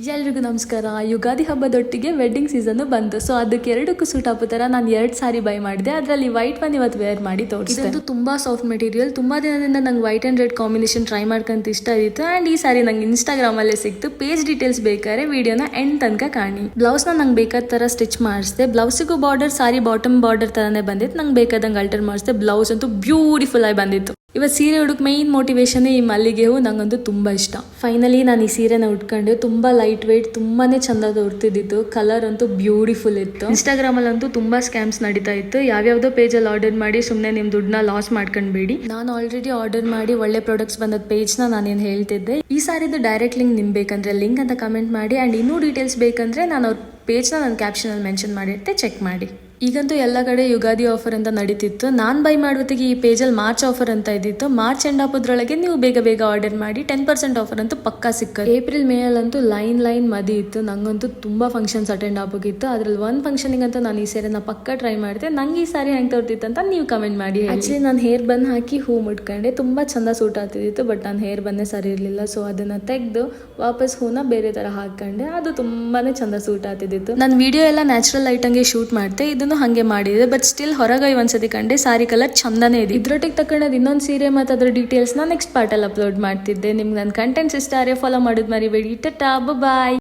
ಎಲ್ರಿಗೂ ನಮಸ್ಕಾರ. Ugadi ಹಬ್ಬದೊಟ್ಟಿಗೆ wedding season ಬಂತು. ಸೊ ಅದಕ್ಕೆ ಎರಡಕ್ಕೂ ಸೂಟ್ ಆಗೋ ಥರ ನಾನು 2 ಸಾರಿ ಬೈ ಮಾಡಿದೆ. ಅದರಲ್ಲಿ ವೈಟ್ ಒನ್ ಇವತ್ತು ವೇರ್ ಮಾಡಿ ತೋರಿಸಿದೆ. ಇದು ತುಂಬಾ ಸಾಫ್ಟ್ ಮೆಟೀರಿಯಲ್. ತುಂಬಾ ದಿನದಿಂದ ನಂಗೆ white and red combination try ಮಾಡ್ಕೊಂತ ಇಷ್ಟ ಇತ್ತು. ಅಂಡ್ ಈ ಸಾರಿ ನಂಗೆ ಇನ್ಸ್ಟಾಗ್ರಾಮ್ ಅಲ್ಲೇ ಸಿಕ್ತು. ಪೇಜ್ ಡೀಟೇಲ್ಸ್ ಬೇಕಾದ್ರೆ ವಿಡಿಯೋನ ಎಂಡ್ ತನಕ ಕಾಣಿ. ಬ್ಲೌಸ್ ನಂಗೆ ಬೇಕಾದ ತರ ಸ್ಟಿಚ್ ಮಾಡಿಸಿದೆ. ಬ್ಲೌಸಿಗೂ ಬಾರ್ಡರ್ ಸಾರಿ ಬಾಟಮ್ ಬಾರ್ಡರ್ ತರನೇ ಬಂದಿತ್ತು. ನಂಗೆ ಬೇಕಾದಂಗೆ ಅಲ್ಟರ್ ಮಾಡಿಸಿದೆ. ಬ್ಲೌಸ್ ಅಂತೂ ಬ್ಯೂಟಿಫುಲ್ ಆಗಿ ಬಂದಿತ್ತು. ಇವತ್ತು ಸೀರೆ ಉಡಕ್ ಮೈನ್ ಮೋಟಿವೇಶನ್ ಈ ಮಲ್ಲಿಗೆ ಹೂ. ನಂಗಂತೂ ತುಂಬಾ ಇಷ್ಟ. ಫೈನಲಿ ನಾನು ಈ ಸೀರೆನ ಉಟ್ಕೊಂಡೆ. ತುಂಬಾ ಲೈಟ್ ವೇಟ್, ತುಂಬಾನೇ ಚಂದ ಉಡ್ತಿದ್ದಿತ್ತು. ಕಲರ್ ಅಂತೂ ಬ್ಯೂಟಿಫುಲ್ ಇತ್ತು. ಇನ್ಸ್ಟಾಗ್ರಾಮ್ ಅಲ್ಲಂತೂ ತುಂಬಾ ಸ್ಕ್ಯಾಮ್ಸ್ ನಡೀತಾ ಇತ್ತು. ಯಾವ್ಯಾವ್ದೋ ಪೇಜ್ ಅಲ್ಲಿ ಆರ್ಡರ್ ಮಾಡಿ ಸುಮ್ನೆ ನಿಮ್ ದುಡ್ಡನ್ನ ಲಾಸ್ ಮಾಡ್ಕೊಂಡ್ಬೇಡಿ. ನಾನು ಆಲ್ರೆಡಿ ಆರ್ಡರ್ ಮಾಡಿ ಒಳ್ಳೆ ಪ್ರಾಡಕ್ಟ್ಸ್ ಬಂದದ ಪೇಜ್ ನಾನೇನ್ ಹೇಳ್ತಿದ್ದೆ. ಈ ಸಾರಿದು ಡೈರೆಕ್ಟ್ ಲಿಂಕ್ ನಿಮ್ ಬೇಕಂದ್ರೆ ಲಿಂಕ್ ಅಂತ ಕಮೆಂಟ್ ಮಾಡಿ. ಅಂಡ್ ಇನ್ನೂ ಡೀಟೇಲ್ಸ್ ಬೇಕಂದ್ರೆ ನಾನು ಅವ್ರ ಪೇಜ್ನ ನನ್ನ ಕ್ಯಾಪ್ಷನ್ ಅಲ್ಲಿ ಮೆನ್ಷನ್ ಮಾಡಿರ್ತೆ, ಚೆಕ್ ಮಾಡಿ. ಈಗಂತೂ ಎಲ್ಲ ಕಡೆ ಯುಗಾದಿ ಆಫರ್ ಅಂತ ನಡೀತಿತ್ತು. ನಾನು ಬೈ ಮಾಡುವತ್ತಿಗೆ ಈ ಪೇಜಲ್ಲಿ ಮಾರ್ಚ್ ಆಫರ್ ಅಂತ ಇದ್ದಿತ್ತು. ಮಾರ್ಚ್ ಎಂಡ್ ಆಗೋದ್ರೊಳಗೆ ನೀವು ಬೇಗ ಬೇಗ ಆರ್ಡರ್ ಮಾಡಿ 10% ಆಫರ್ ಅಂತೂ ಪಕ್ಕಾ ಸಿಕ್ಕ. ಏಪ್ರಿಲ್ ಮೇ ಅಲ್ಲಂತೂ ಲೈನ್ ಮದಿ ಇತ್ತು. ನಂಗಂತೂ ತುಂಬಾ ಫಂಕ್ಷನ್ಸ್ ಅಟೆಂಡ್ ಆಗೋಗಿತ್ತು. ಅದ್ರಲ್ಲಿ ಒಂದು ಫಂಕ್ಷನಿಗೆ ಅಂತ ನಾನು ಈ ಸೀರೆನ ಪಕ್ಕ ಟ್ರೈ ಮಾಡಿದೆ. ನಂಗೆ ಈ ಸಾರಿ ಹೆಂಗೆ ತೋರ್ತಿತ್ತು ಅಂತ ನೀವು ಕಮೆಂಟ್ ಮಾಡಿ. ಆಕ್ಚುಲಿ ನಾನು ಹೇರ್ ಬನ್ ಹಾಕಿ ಹೂ ಮುಟ್ಕೊಂಡೆ. ತುಂಬಾ ಚಂದ ಸೂಟ್ ಆಗ್ತಿತ್ತು. ಬಟ್ ನಾನು ಹೇರ್ ಬನ್ನೇ ಸರಿ ಇರಲಿಲ್ಲ. ಸೊ ಅದನ್ನ ತೆಗೆದು ವಾಪಸ್ ಹೂನ ಬೇರೆ ತರ ಹಾಕೊಂಡೆ. ಅದು ತುಂಬಾನೇ ಚಂದ ಸೂಟ್ ಆಗ್ತಿತ್ತು. ನಾನು ವಿಡಿಯೋ ಎಲ್ಲ ನ್ಯಾಚುರಲ್ ಲೈಟ್ ಹಂಗೆ ಶೂಟ್ ಮಾಡ್ತೆ. ಇದನ್ನು ಹಂಗೆ ಮಾಡಿದೆ. ಬಟ್ ಸ್ಟಿಲ್ ಹೊರಗೆ ಒಂದ್ಸತಿ ಕಂಡೆ ಸಾರಿ ಕಲರ್ ಚಂದನೇ ಇದೆ. ಇದ್ರೊಟ್ಟಿಗೆ ತಕೊಂಡದ್ ಇನ್ನೊಂದು ಸೀರೆ ಮತ್ತು ಅದ್ರ ಡೀಟೇಲ್ಸ್ ನೆಕ್ಸ್ಟ್ ಪಾರ್ಟ್ ಅಲ್ಲಿ ಅಪ್ಲೋಡ್ ಮಾಡ್ತಿದ್ದೆ. ನಿಮ್ಗೆ ನನ್ನ ಕಂಟೆಂಟ್ಸ್ ಇಷ್ಟ ಆದರೆ ಫಾಲೋ ಮಾಡೋದು ಮರಿಬೇಡಿ. ಟಾಟಾ, ಬಾಯ್.